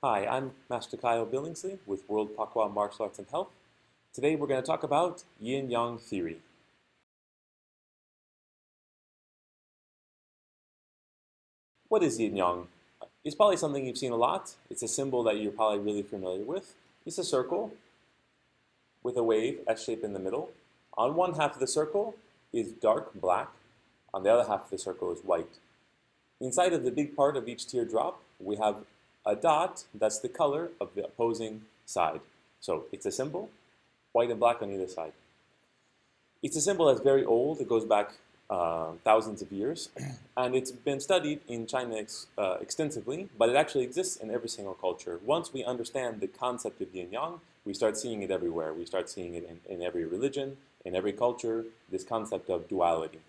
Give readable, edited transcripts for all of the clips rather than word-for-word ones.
Hi, I'm Master Kyle Billingsley with World Pakwa Martial Arts and Health. Today we're going to talk about Yin-Yang theory. What is Yin-Yang? It's probably something you've seen a lot. It's a symbol that you're probably really familiar with. It's a circle with a wave, S shape in the middle. On one half of the circle is dark black. On the other half of the circle is white. Inside of the big part of each teardrop, we have a dot that's the color of the opposing side. So it's a symbol, white and black on either side. It's a symbol that's very old. It goes back thousands of years, and it's been studied in China extensively, but it actually exists in every single culture. Once we understand the concept of yin-yang, we start seeing it everywhere. We start seeing it in every religion, in every culture, this concept of duality.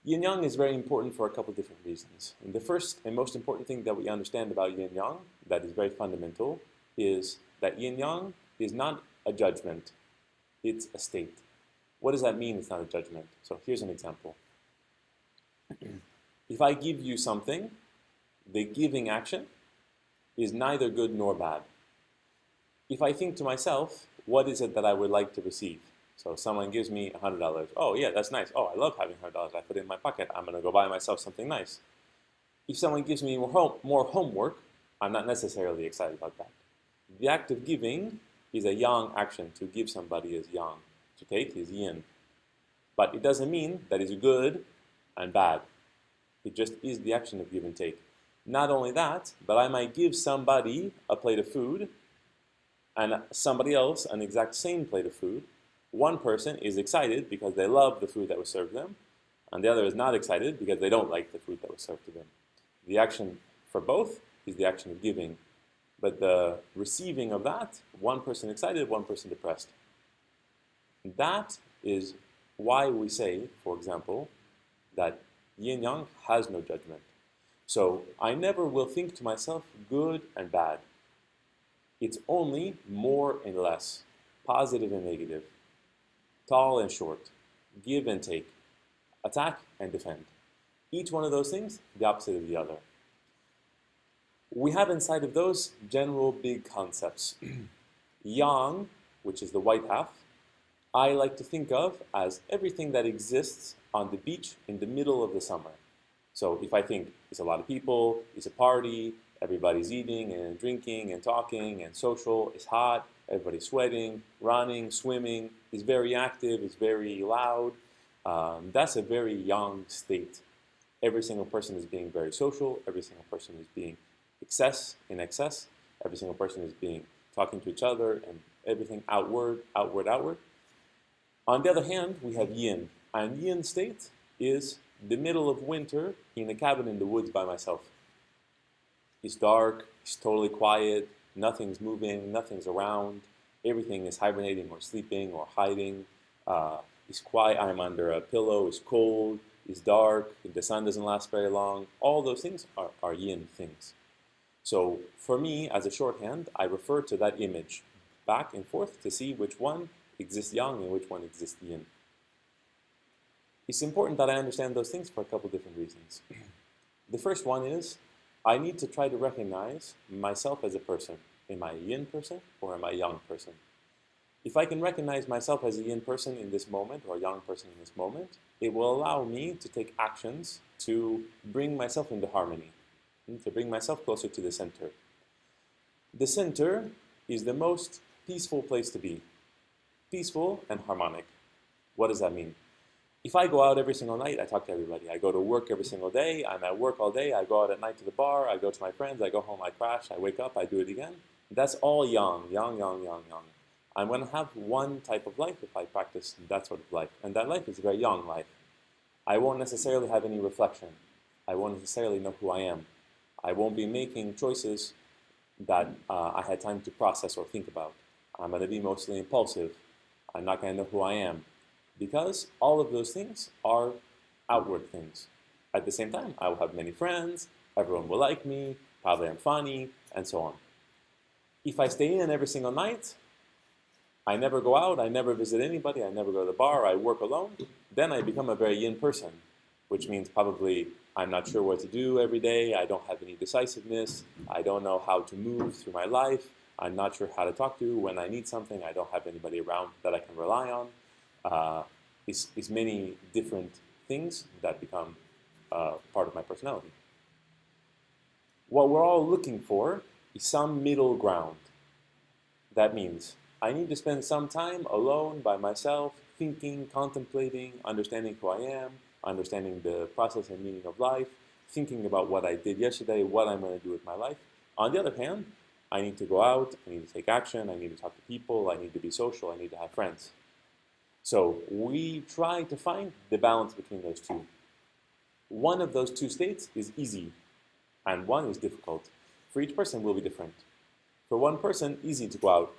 Yin-yang is very important for a couple different reasons. And the first and most important thing that we understand about yin-yang that is very fundamental is that yin-yang is not a judgment, it's a state. What does that mean, it's not a judgment? So here's an example. If I give you something, the giving action is neither good nor bad. If I think to myself, what is it that I would like to receive? So someone gives me $100. Oh yeah, that's nice. Oh, I love having $100. I put it in my pocket. I'm going to go buy myself something nice. If someone gives me more homework, I'm not necessarily excited about that. The act of giving is a yang action. To give somebody is yang. To take is yin. But it doesn't mean that it's good and bad. It just is the action of give and take. Not only that, but I might give somebody a plate of food and somebody else an exact same plate of food. One person is excited because they love the food that was served to them, and the other is not excited because they don't like the food that was served to them. The action for both is the action of giving, but the receiving of that, one person excited, one person depressed. That is why we say, for example, that yin-yang has no judgment. So I never will think to myself good and bad. It's only more and less, positive and negative, tall and short, give and take, attack and defend. Each one of those things, the opposite of the other. We have inside of those general big concepts. Yang, which is the white half, I like to think of as everything that exists on the beach in the middle of the summer. So if I think it's a lot of people, it's a party, everybody's eating and drinking and talking and social, it's hot, everybody's sweating, running, swimming, it's very active, it's very loud. That's a very yang state. Every single person is being very social, every single person is being in excess, every single person is being talking to each other and everything outward, outward, outward. On the other hand, we have yin, and yin state is the middle of winter in a cabin in the woods by myself. It's dark, it's totally quiet, nothing's moving, nothing's around, everything is hibernating or sleeping or hiding. It's quiet, I'm under a pillow, it's cold, it's dark, the sun doesn't last very long. All those things are yin things. So for me, as a shorthand, I refer to that image back and forth to see which one exists yang and which one exists yin. It's important that I understand those things for a couple different reasons. The first one is I need to try to recognize myself as a person. Am I a yin person or am I a yang person? If I can recognize myself as a yin person in this moment or a yang person in this moment, it will allow me to take actions to bring myself into harmony, to bring myself closer to the center. The center is the most peaceful place to be. Peaceful and harmonic. What does that mean? If I go out every single night, I talk to everybody. I go to work every single day. I'm at work all day. I go out at night to the bar. I go to my friends. I go home. I crash. I wake up. I do it again. That's all yang, yang, yang, yang, yang. I'm going to have one type of life if I practice that sort of life. And that life is a very yang life. I won't necessarily have any reflection. I won't necessarily know who I am. I won't be making choices that I had time to process or think about. I'm going to be mostly impulsive. I'm not going to know who I am. Because all of those things are outward things. At the same time, I will have many friends, everyone will like me, probably I'm funny, and so on. If I stay in every single night, I never go out, I never visit anybody, I never go to the bar, I work alone, then I become a very yin person, which means probably I'm not sure what to do every day. I don't have any decisiveness. I don't know how to move through my life. I'm not sure how to talk to when I need something. I don't have anybody around that I can rely on. Is many different things that become part of my personality. What we're all looking for is some middle ground. That means I need to spend some time alone by myself, thinking, contemplating, understanding who I am, understanding the process and meaning of life, thinking about what I did yesterday, what I'm going to do with my life. On the other hand, I need to go out, I need to take action, I need to talk to people, I need to be social, I need to have friends. So we try to find the balance between those two. One of those two states is easy, and one is difficult. For each person will be different. For one person, easy to go out,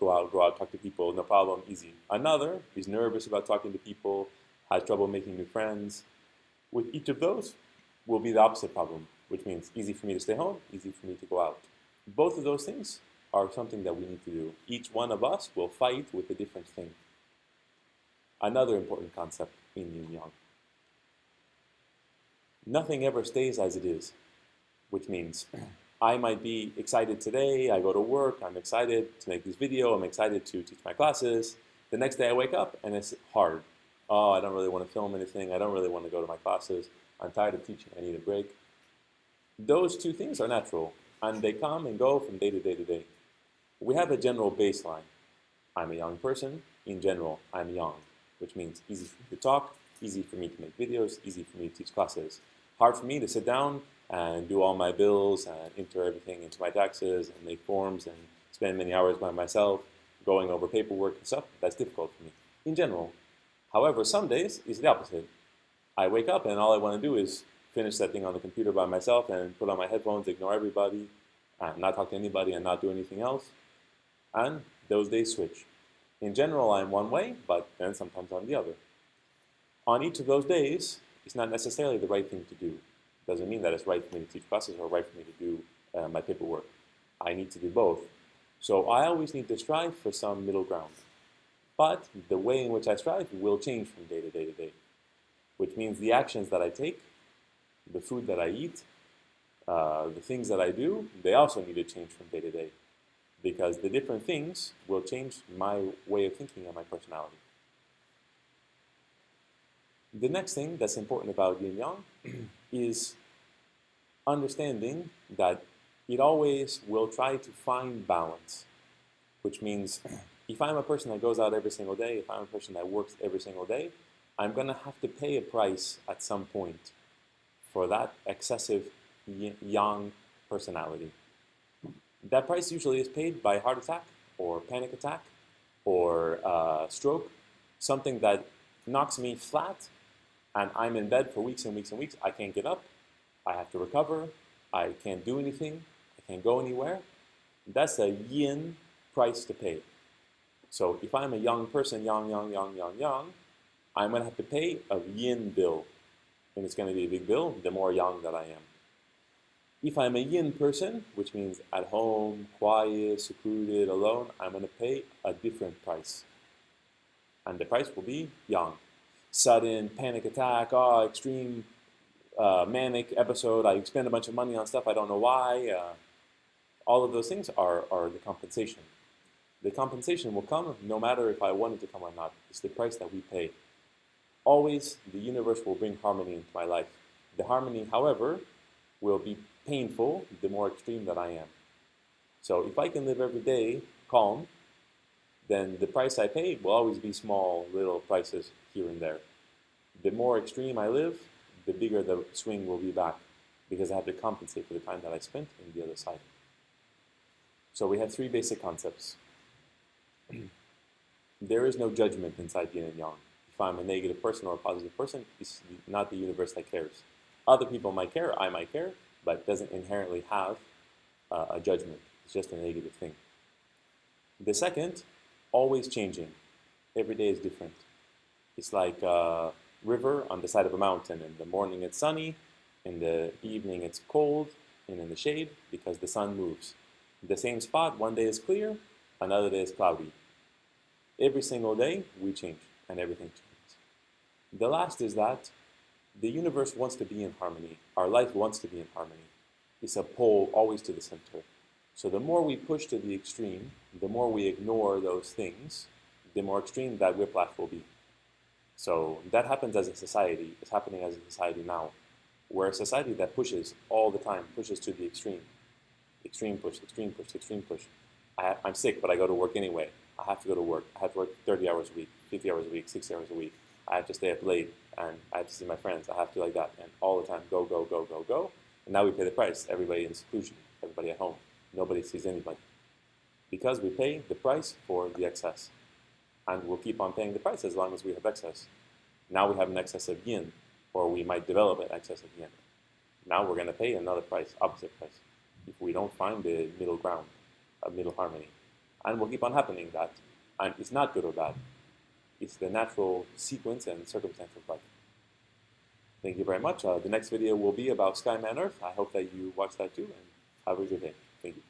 talk to people, no problem, easy. Another is nervous about talking to people, has trouble making new friends. With each of those will be the opposite problem, which means easy for me to stay home, easy for me to go out. Both of those things are something that we need to do. Each one of us will fight with a different thing. Another important concept in Yin Yang. Nothing ever stays as it is, which means I might be excited today, I go to work, I'm excited to make this video, I'm excited to teach my classes. The next day I wake up and it's hard. Oh, I don't really want to film anything, I don't really want to go to my classes, I'm tired of teaching, I need a break. Those two things are natural, and they come and go from day to day to day. We have a general baseline. I'm a young person, in general, I'm young, which means easy for me to talk, easy for me to make videos, easy for me to teach classes. Hard for me to sit down and do all my bills and enter everything into my taxes and make forms and spend many hours by myself going over paperwork and stuff. That's difficult for me, in general. However, some days it's the opposite. I wake up and all I want to do is finish that thing on the computer by myself and put on my headphones, ignore everybody, and not talk to anybody and not do anything else. And those days switch. In general, I'm one way, but then sometimes I'm the other. On each of those days, it's not necessarily the right thing to do. Doesn't mean that it's right for me to teach classes or right for me to do my paperwork. I need to do both. So I always need to strive for some middle ground. But the way in which I strive will change from day to day to day, which means the actions that I take, the food that I eat, the things that I do, they also need to change from day to day, because the different things will change my way of thinking and my personality. The next thing that's important about Yin Yang is understanding that it always will try to find balance, which means if I'm a person that goes out every single day, if I'm a person that works every single day, I'm going to have to pay a price at some point for that excessive Yang personality. That price usually is paid by heart attack or panic attack or stroke, something that knocks me flat and I'm in bed for weeks and weeks and weeks. I can't get up. I have to recover. I can't do anything. I can't go anywhere. That's a yin price to pay. So if I'm a young person, young, I'm going to have to pay a yin bill. And it's going to be a big bill the more young that I am. If I'm a yin person, which means at home, quiet, secluded, alone, I'm going to pay a different price. And the price will be yang. Sudden panic attack, extreme manic episode, I spend a bunch of money on stuff I don't know why. All of those things are the compensation. The compensation will come no matter if I want it to come or not. It's the price that we pay. Always, the universe will bring harmony into my life. The harmony, however, will be painful the more extreme that I am. So if I can live every day calm, then the price I pay will always be small, little prices here and there. The more extreme I live, the bigger the swing will be back, because I have to compensate for the time that I spent in the other side. So we have three basic concepts. There is no judgment inside yin and yang. If I'm a negative person or a positive person, it's not the universe that cares. Other people might care, I might care, but it doesn't inherently have a judgment. It's just a negative thing. The second, always changing. Every day is different. It's like a river on the side of a mountain. In the morning it's sunny, in the evening it's cold, and in the shade because the sun moves. The same spot, one day is clear, another day is cloudy. Every single day we change and everything changes. The last is that The universe wants to be in harmony. Our life wants to be in harmony. It's a pole always to the center. So the more we push to the extreme, the more we ignore those things, the more extreme that whiplash will be. So that happens as a society. It's happening as a society now. We're a society that pushes all the time, pushes to the extreme. Extreme push, extreme push, extreme push. I'm sick, but I go to work anyway. I have to go to work. I have to work 30 hours a week, 50 hours a week, 60 hours a week. I have to stay up late, and I have to see my friends. I have to like that, and all the time, go, go, go, go, go. And now we pay the price. Everybody in seclusion, everybody at home. Nobody sees anybody. Because we pay the price for the excess. And we'll keep on paying the price as long as we have excess. Now we have an excess of yin, or we might develop an excess of yin. Now we're going to pay another price, opposite price, if we don't find the middle ground, a middle harmony. And we'll keep on happening that. And it's not good or bad. It's the natural sequence and circumstance of life. Thank you very much. The next video will be about Sky Man Earth. I hope that you watch that too, and have a good day. Thank you.